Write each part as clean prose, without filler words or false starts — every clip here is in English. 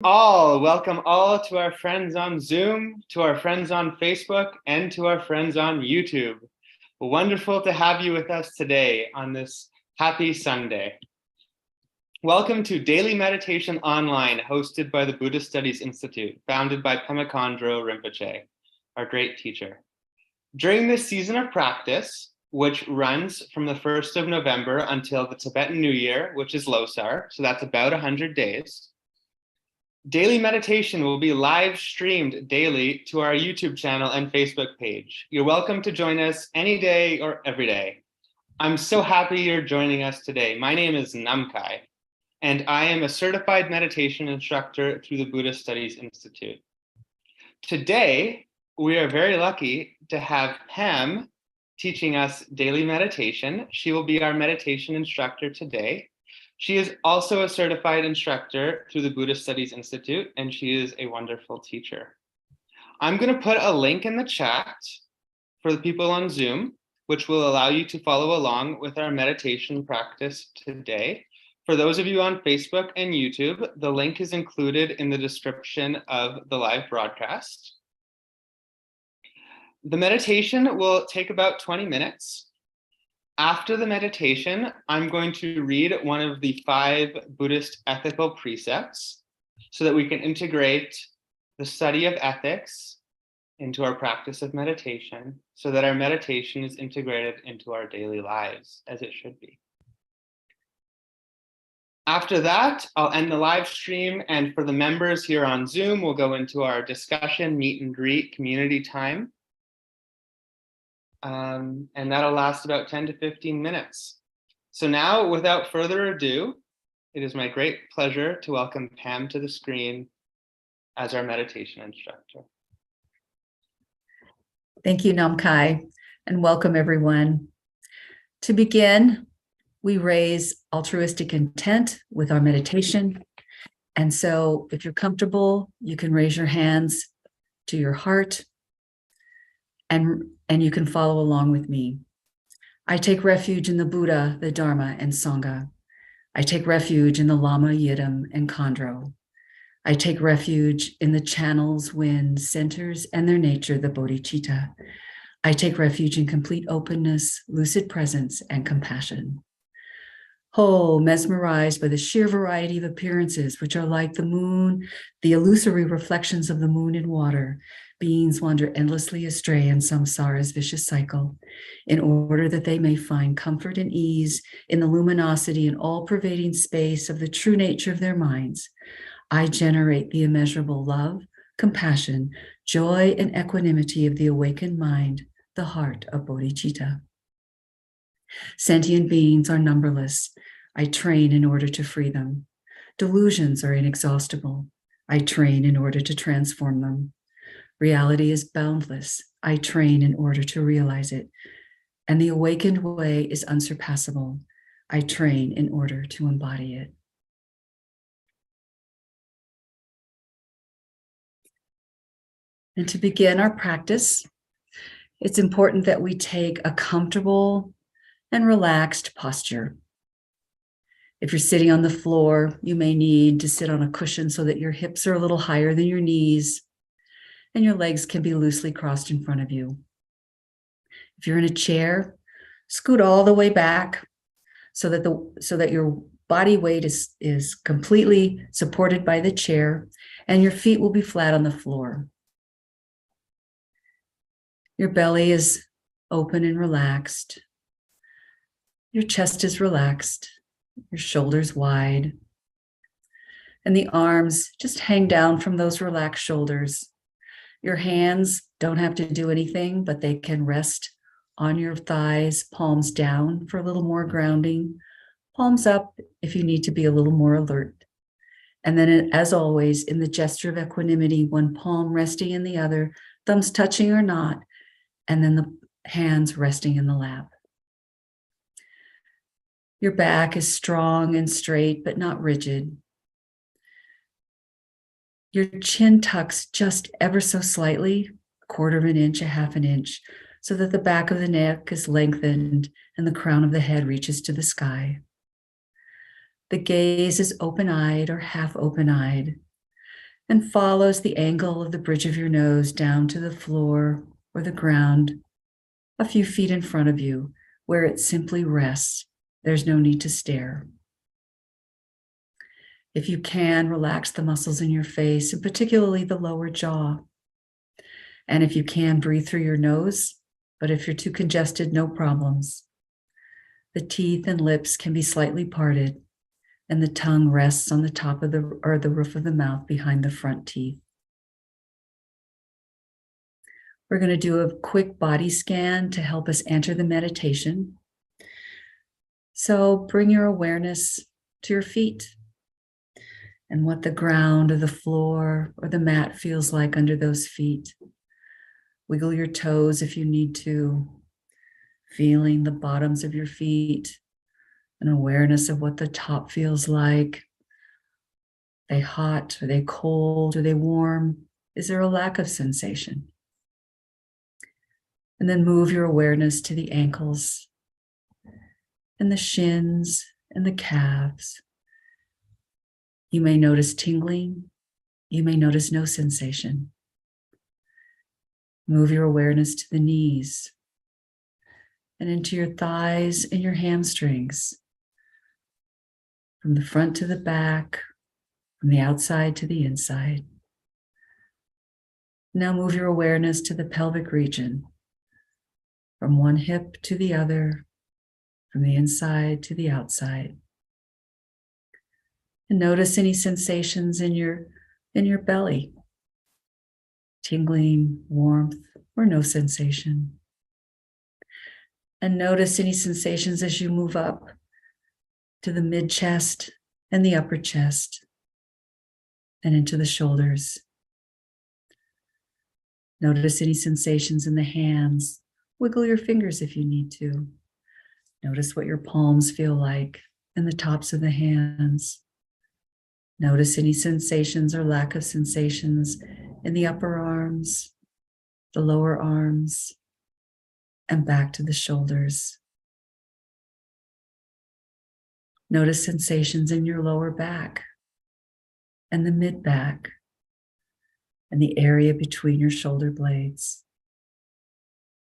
Welcome all to our friends on Zoom, to our friends on Facebook, and to our friends on YouTube. Wonderful to have you with us today on this happy Sunday. Welcome to Daily Meditation Online, hosted by the Buddhist Studies Institute, founded by Pema Chödrön Rinpoche, our great teacher. During this season of practice, which runs from the 1st of November until the Tibetan New Year, which is Losar, so that's about 100 days, daily meditation will be live streamed daily to our YouTube channel and Facebook page. You're welcome to join us any day or every day. I'm so happy you're joining us today. My name is Namkai, and I am a certified meditation instructor through the Buddhist Studies Institute. Today, we are very lucky to have Pam teaching us daily meditation. She will be our meditation instructor today. She is also a certified instructor through the Buddhist Studies Institute, and she is a wonderful teacher. I'm going to put a link in the chat for the people on Zoom, which will allow you to follow along with our meditation practice today. For those of you on Facebook and YouTube, the link is included in the description of the live broadcast. The meditation will take about 20 minutes. After the meditation, I'm going to read one of the 5 Buddhist ethical precepts so that we can integrate the study of ethics into our practice of meditation, so that our meditation is integrated into our daily lives as it should be. After that, I'll end the live stream, and for the members here on Zoom, we'll go into our discussion, meet and greet, community time. And that'll last about 10 to 15 minutes. So now, without further ado, it is my great pleasure to welcome Pam to the screen as our meditation instructor. Thank you, Namkai, and welcome everyone. To begin, we raise altruistic intent with our meditation. And so if you're comfortable, you can raise your hands to your heart and you can follow along with me. I take refuge in the Buddha, the Dharma, and Sangha. I take refuge in the Lama, Yidam, and Khandro. I take refuge in the channels, winds, centers, and their nature, the bodhicitta. I take refuge in complete openness, lucid presence, and compassion. Mesmerized by the sheer variety of appearances, which are like the moon, the illusory reflections of the moon in water, beings wander endlessly astray in samsara's vicious cycle, in order that they may find comfort and ease in the luminosity and all-pervading space of the true nature of their minds. I generate the immeasurable love, compassion, joy, and equanimity of the awakened mind, the heart of bodhicitta. Sentient beings are numberless. I train in order to free them. Delusions are inexhaustible. I train in order to transform them. Reality is boundless. I train in order to realize it. And the awakened way is unsurpassable. I train in order to embody it. And to begin our practice, it's important that we take a comfortable and relaxed posture. If you're sitting on the floor, you may need to sit on a cushion so that your hips are a little higher than your knees and your legs can be loosely crossed in front of you. If you're in a chair, scoot all the way back so that your body weight is completely supported by the chair and your feet will be flat on the floor. Your belly is open and relaxed. Your chest is relaxed, your shoulders wide, and the arms just hang down from those relaxed shoulders. Your hands don't have to do anything, but they can rest on your thighs, palms down for a little more grounding, palms up if you need to be a little more alert. And then, as always, in the gesture of equanimity, one palm resting in the other, thumbs touching or not, and then the hands resting in the lap. Your back is strong and straight, but not rigid. Your chin tucks just ever so slightly, 1/4 of an inch, 1/2 an inch, so that the back of the neck is lengthened and the crown of the head reaches to the sky. The gaze is open-eyed or half open-eyed. and follows the angle of the bridge of your nose down to the floor or the ground a few feet in front of you, where it simply rests. There's no need to stare. If you can, relax the muscles in your face, and particularly the lower jaw. And if you can, breathe through your nose, but if you're too congested, no problems. The teeth and lips can be slightly parted, and the tongue rests on the top of the roof of the mouth behind the front teeth. We're going to do a quick body scan to help us enter the meditation. So bring your awareness to your feet and what the ground or the floor or the mat feels like under those feet. Wiggle your toes if you need to, feeling the bottoms of your feet, an awareness of what the top feels like. Are they hot? Are they cold? Are they warm? Is there a lack of sensation? And then move your awareness to the ankles and the shins and the calves. You may notice tingling. You may notice no sensation. Move your awareness to the knees and into your thighs and your hamstrings, from the front to the back, from the outside to the inside. Now move your awareness to the pelvic region, from one hip to the other, from the inside to the outside. And notice any sensations in your belly, tingling, warmth, or no sensation. And notice any sensations as you move up to the mid chest and the upper chest and into the shoulders. Notice any sensations in the hands. Wiggle your fingers if you need to. Notice what your palms feel like and the tops of the hands. Notice any sensations or lack of sensations in the upper arms, the lower arms, and back to the shoulders. Notice sensations in your lower back and the mid back and the area between your shoulder blades.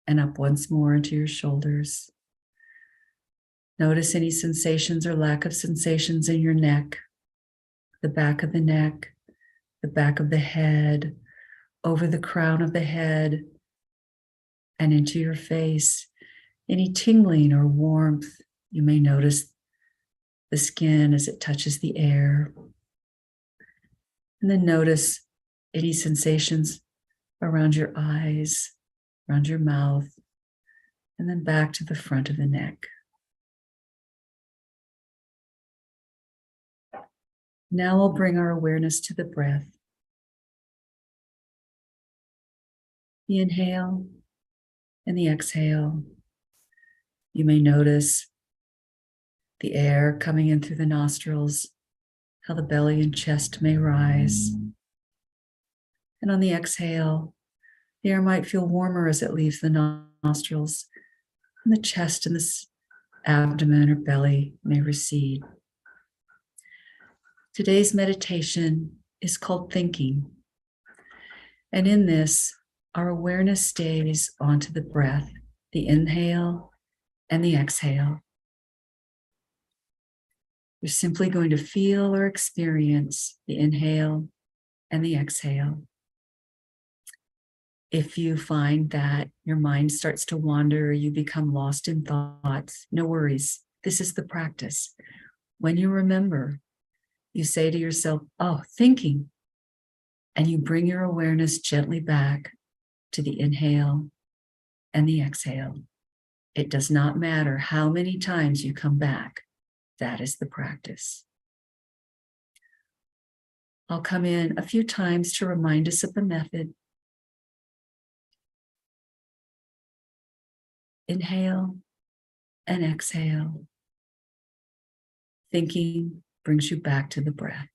And up once more into your shoulders. Notice any sensations or lack of sensations in your neck, the back of the neck, the back of the head, over the crown of the head, and into your face. Any tingling or warmth. You may notice the skin as it touches the air. And then notice any sensations around your eyes, around your mouth, and then back to the front of the neck. Now we'll bring our awareness to the breath. The inhale and the exhale. You may notice the air coming in through the nostrils, how the belly and chest may rise. And on the exhale, the air might feel warmer as it leaves the nostrils, and the chest and the abdomen or belly may recede. Today's meditation is called thinking. And in this, our awareness stays onto the breath, the inhale and the exhale. You're simply going to feel or experience the inhale and the exhale. If you find that your mind starts to wander or you become lost in thoughts, no worries. This is the practice. When you remember, you say to yourself, oh, thinking, and you bring your awareness gently back to the inhale and the exhale. It does not matter how many times you come back. That is the practice. I'll come in a few times to remind us of the method. Inhale and exhale. Thinking brings you back to the breath.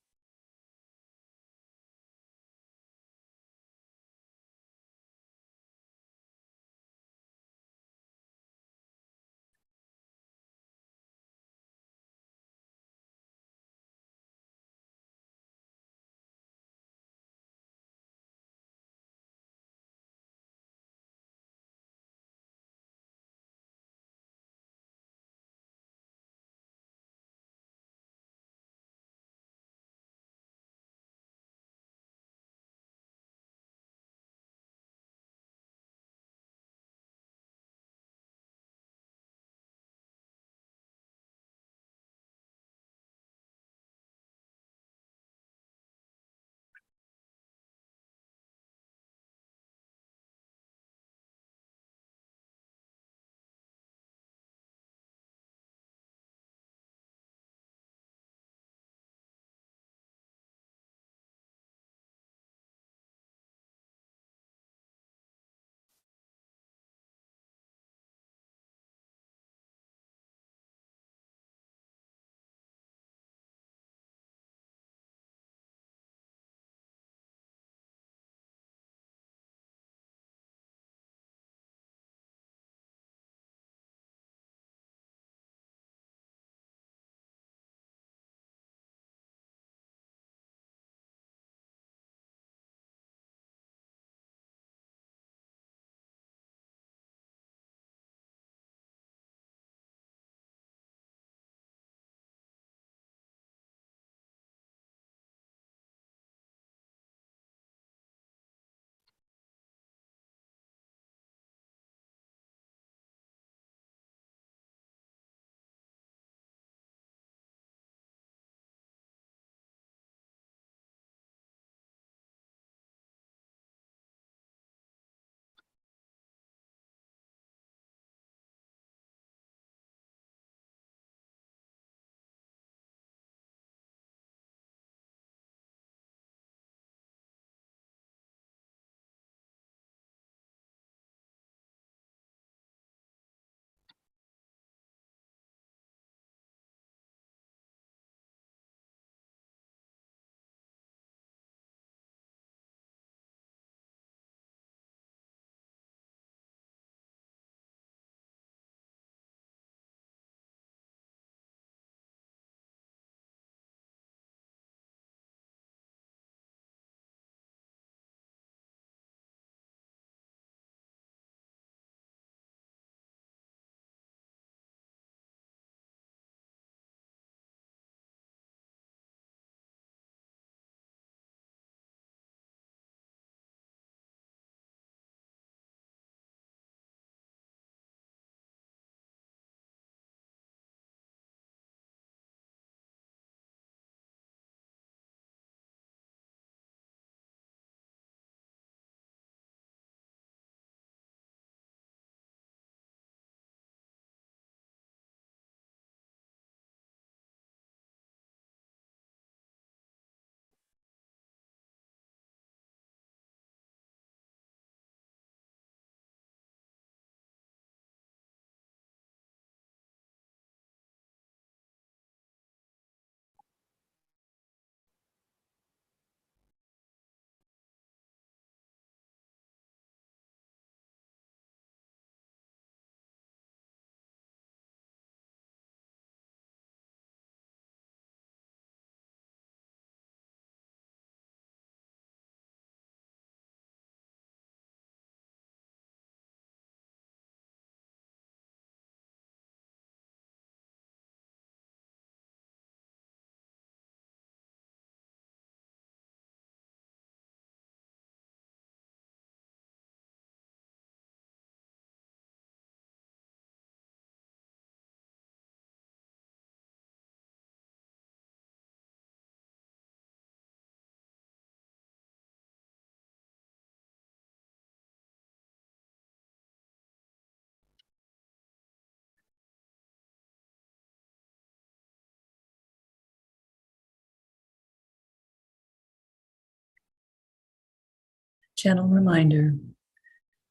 Gentle reminder.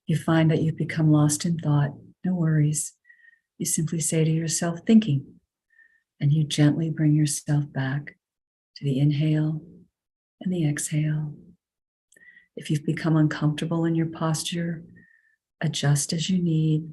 You find that you've become lost in thought, no worries. You simply say to yourself, thinking, and you gently bring yourself back to the inhale and the exhale. If you've become uncomfortable in your posture, adjust as you need.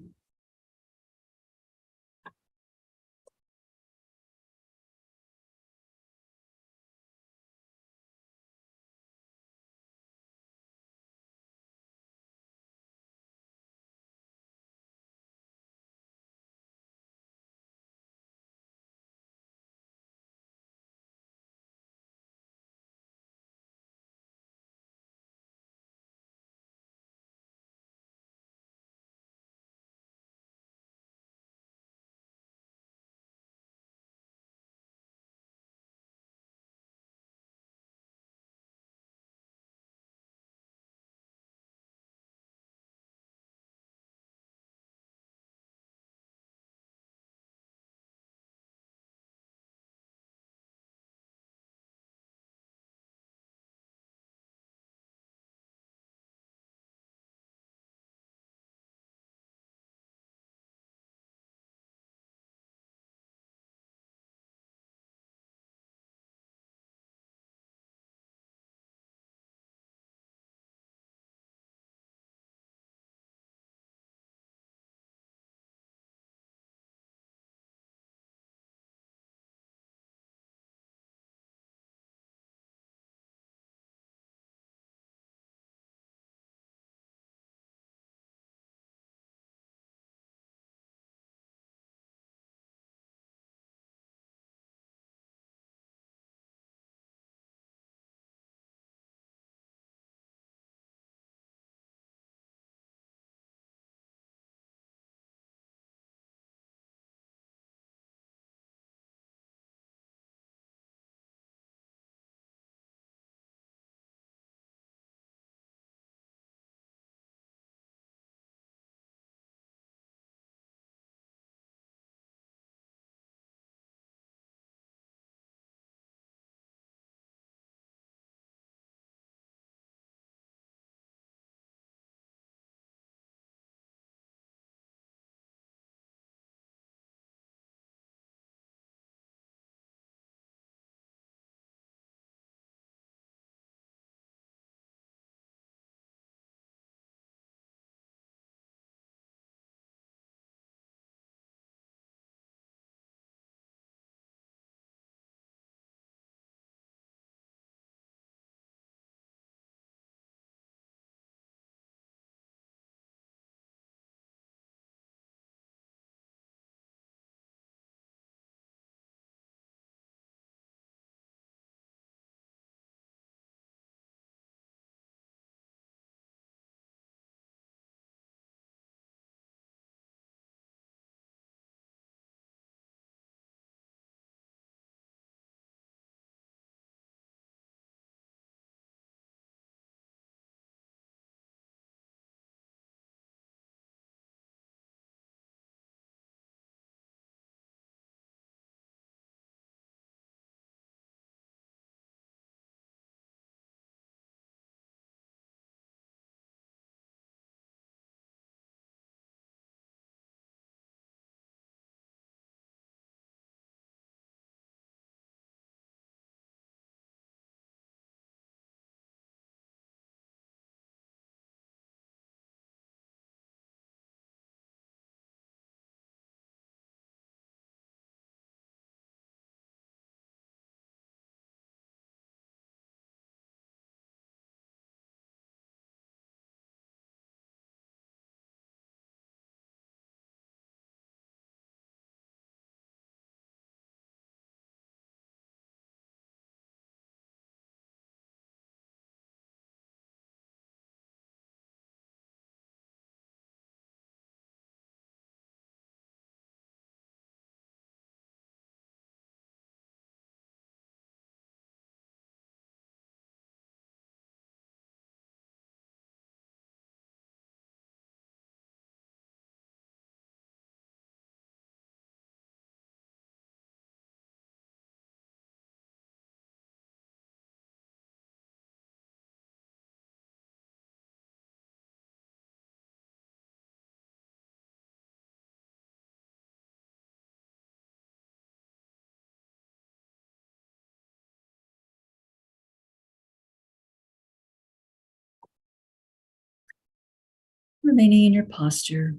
remaining in your posture,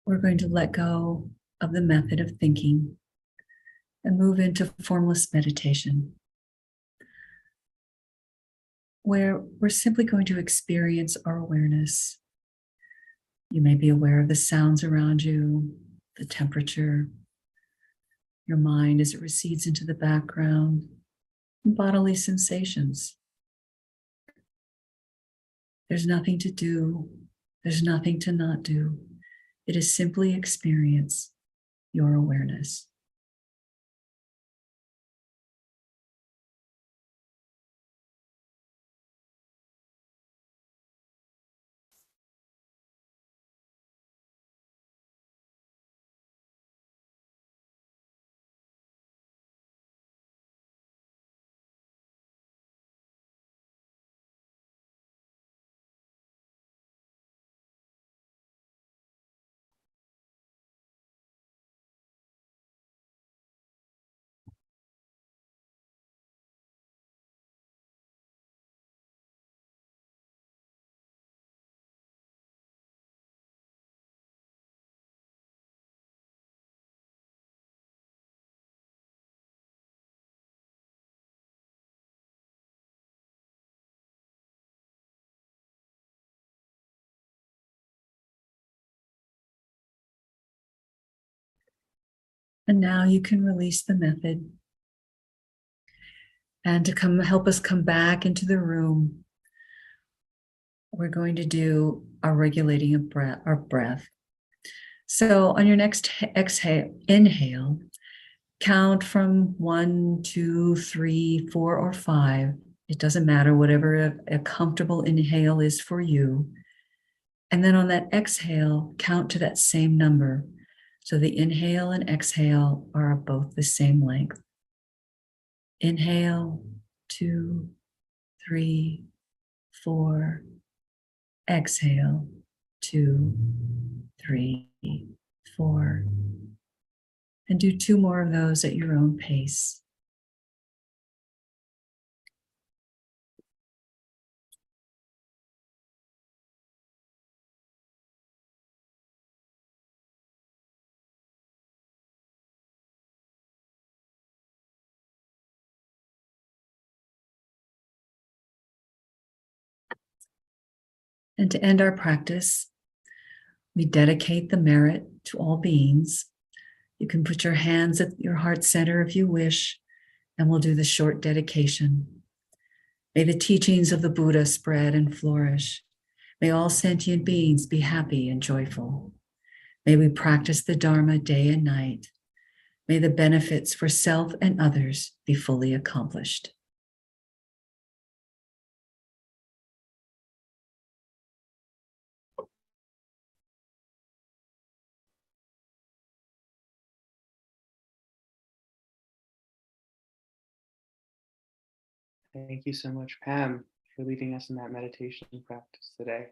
we're going to let go of the method of thinking and move into formless meditation, where we're simply going to experience our awareness. You may be aware of the sounds around you, the temperature, your mind as it recedes into the background, and bodily sensations. There's nothing to do. There's nothing to not do. It is simply experience your awareness. And now you can release the method. And to help us come back into the room, we're going to do our regulating of our breath. So on your next inhale, count from 1, 2, 3, 4, or 5. It doesn't matter, whatever a comfortable inhale is for you. And then on that exhale, count to that same number. So the inhale and exhale are both the same length. Inhale, 2, 3, 4. Exhale, 2, 3, 4. And do 2 more of those at your own pace. And to end our practice, we dedicate the merit to all beings. You can put your hands at your heart center if you wish, and we'll do the short dedication. May the teachings of the Buddha spread and flourish. May all sentient beings be happy and joyful. May we practice the Dharma day and night. May the benefits for self and others be fully accomplished. Thank you so much, Pam, for leading us in that meditation practice today.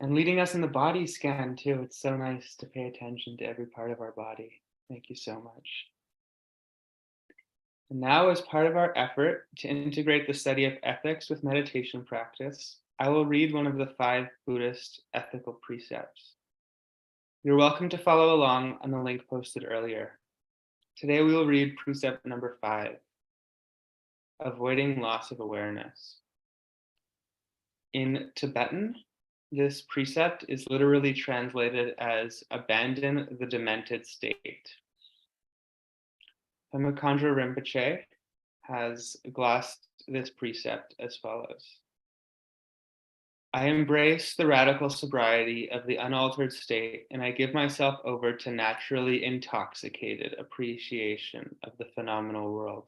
And leading us in the body scan too. It's so nice to pay attention to every part of our body. Thank you so much. And now, as part of our effort to integrate the study of ethics with meditation practice, I will read one of the 5 Buddhist ethical precepts. You're welcome to follow along on the link posted earlier. Today we will read precept number 5, avoiding loss of awareness. In Tibetan, this precept is literally translated as abandon the demented state. Pema Khandra Rinpoche has glossed this precept as follows. I embrace the radical sobriety of the unaltered state, and I give myself over to naturally intoxicated appreciation of the phenomenal world.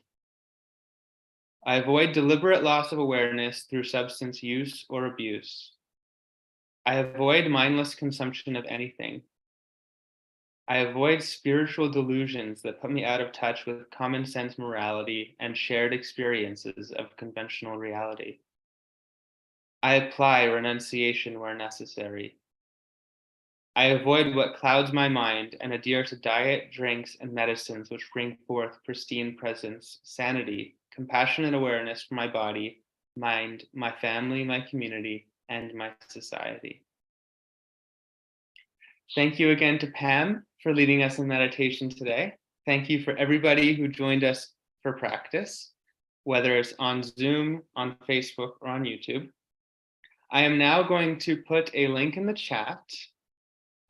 I avoid deliberate loss of awareness through substance use or abuse. I avoid mindless consumption of anything. I avoid spiritual delusions that put me out of touch with common sense morality and shared experiences of conventional reality. I apply renunciation where necessary. I avoid what clouds my mind and adhere to diet, drinks, and medicines which bring forth pristine presence, sanity, compassionate awareness for my body, mind, my family, my community, and my society. Thank you again to Pam for leading us in meditation today. Thank you for everybody who joined us for practice, whether it's on Zoom, on Facebook, or on YouTube. I am now going to put a link in the chat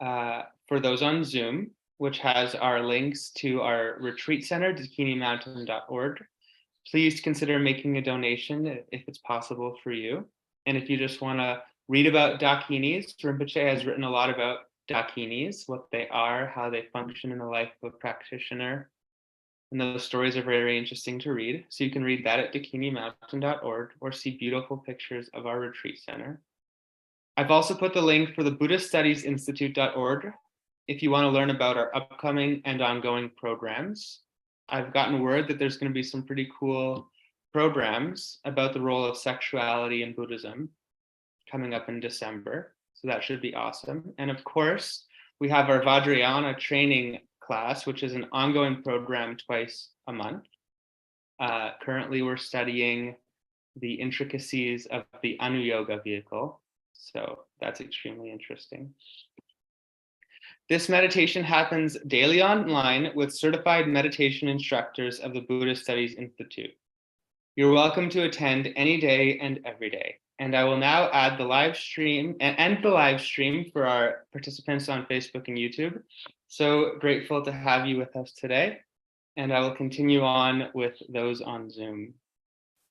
for those on Zoom, which has our links to our retreat center, dakinimountain.org. Please consider making a donation if it's possible for you. And if you just want to read about dakinis, Rinpoche has written a lot about dakinis, what they are, how they function in the life of a practitioner. And those stories are very interesting to read. So you can read that at dakinimountain.org or see beautiful pictures of our retreat center. I've also put the link for the Buddhist Studies Institute.org if you want to learn about our upcoming and ongoing programs. I've gotten word that there's going to be some pretty cool programs about the role of sexuality in Buddhism coming up in December. So that should be awesome. And of course, we have our Vajrayana training class, which is an ongoing program twice a month. Currently, we're studying the intricacies of the Anuyoga vehicle. So that's extremely interesting. This meditation happens daily online with certified meditation instructors of the Buddhist Studies Institute. You're welcome to attend any day and every day. And I will now add the live stream and end the live stream for our participants on Facebook and YouTube. So grateful to have you with us today. And I will continue on with those on Zoom.